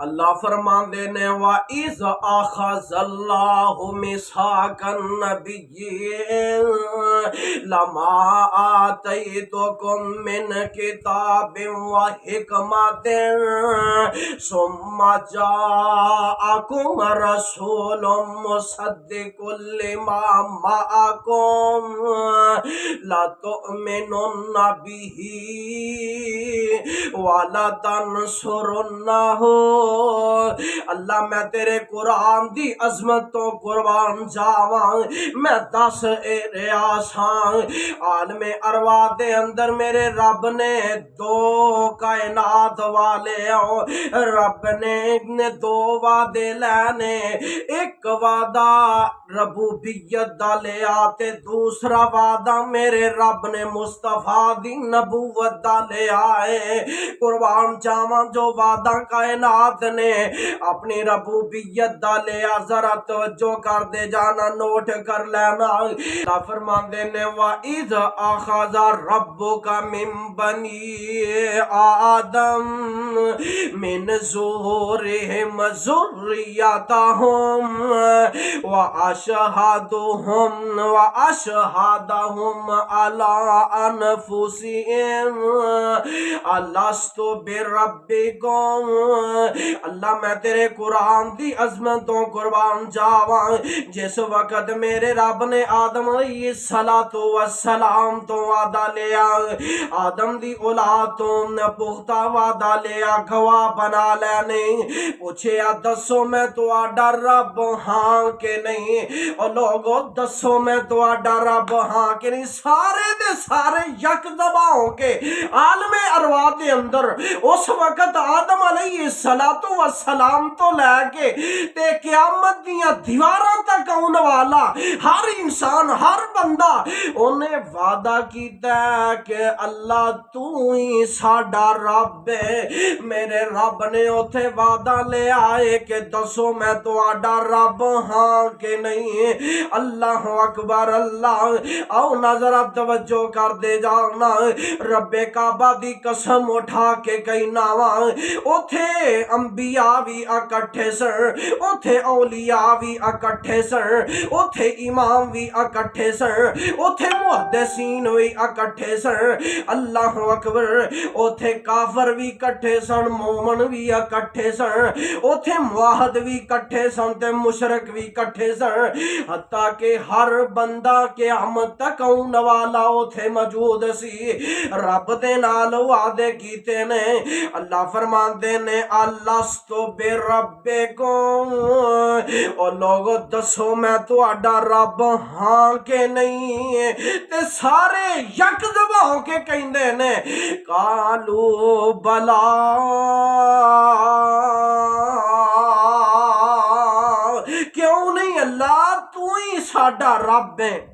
اللہ فرماندے نے وَإِذْ أَخَذَ اللَّهُ مِيثَاقَ النَّبِيِّينَ لَمَا آتَيْتُكُم مِّن كِتَابٍ وَحِكْمَةٍ ثُمَّ جَاءَكُمْ رَسُولٌ مُصَدِّقٌ لِّمَا مَعَكُمْ لَتُؤْمِنُنَّ بِهِ وَلَتَنصُرُنَّهُ۔ اللہ میں تیرے قرآن دی عظمت تو قربان جاواں، میں دس اے ریاساں عالم ارواح دے اندر میرے رب نے دو کائنات والے رب نے دو وعدے لینے، ایک وعدہ ربوبیت دا لیا تے دوسرا وعدہ میرے رب نے مصطفیٰ دی نبوت دا لیا ہے۔ قربان جاواں جو وعدہ کائنات نے اپنی ربوبیت دا لیا، ذرا توجہ کر دے جانا، نوٹ کر لینا۔ اللہ فرماندے نے وَإِذْ أَخَذَ رَبُّكَ مِن بَنِي آدَمَ مِن ظُهُورِهِمْ ذُرِّيَّتَهُمْ وَأَشْهَدَهُمْ عَلَىٰ أَنفُسِهِمْ أَلَسْتُ بِرَبِّكُمْ۔ اللہ میں تیرے قرآن دی عظمتوں قربان جاواں، جس وقت میرے رب نے آدم علیہ السلام تو وعدہ لیا، آدم دی اولاد تو پختہ وعدہ لیا، گواہ بنا لینے، پوچھے دسو میں تو آڈا رب ہاں کہ نہیں، اور لوگوں دسو میں تو آڈا رب ہاں کہ نہیں، سارے دے سارے یک زباں ہو کے عالم ارواح دے اندر اس وقت آدم علیہ السلام تو لے کے تے قیامت دیاں دیواراں تک آن والا ہر انسان، ہر بندہ انہیں وعدہ کیتا ہے کہ اللہ تو ہی ساڈا رب ہے۔ میرے رب نے اتھے وعدہ لے آئے کہ دسو میں تو آڈا رب ہاں کہ نہیں۔ اللہ اکبر، اللہ او نظر توجہ کر دے جانا، رب کعبہ دی قسم اٹھا کے کہنا وا، اتھے انبیاء بھی اکٹھے سن، اتھے اولیاء بھی اکٹھے سن، اتھے امام بھی اکٹھے سن، اتھے محدثین بھی اکٹھے سن۔ اللہ اکبر، اتھے کافر بھی اکٹھے سن، مومن بھی اکٹھے سن، اتھے موحد بھی اکٹھے سن تے مشرک بھی اکٹھے سن، حتیٰ کہ ہر بندہ قیامت تک آن والا اتھے موجود سی۔ رب دے نال وعدے کیتے نے، اللہ فرماندے نے الستو بربکم، اور لوگو دسو میں تو آڈا رب ہاں کہ نہیں، تے سارے یک زباں ہو کے کہندے نے قالو بلا، کیوں نہیں اللہ تو ہی ساڈا رب ہے۔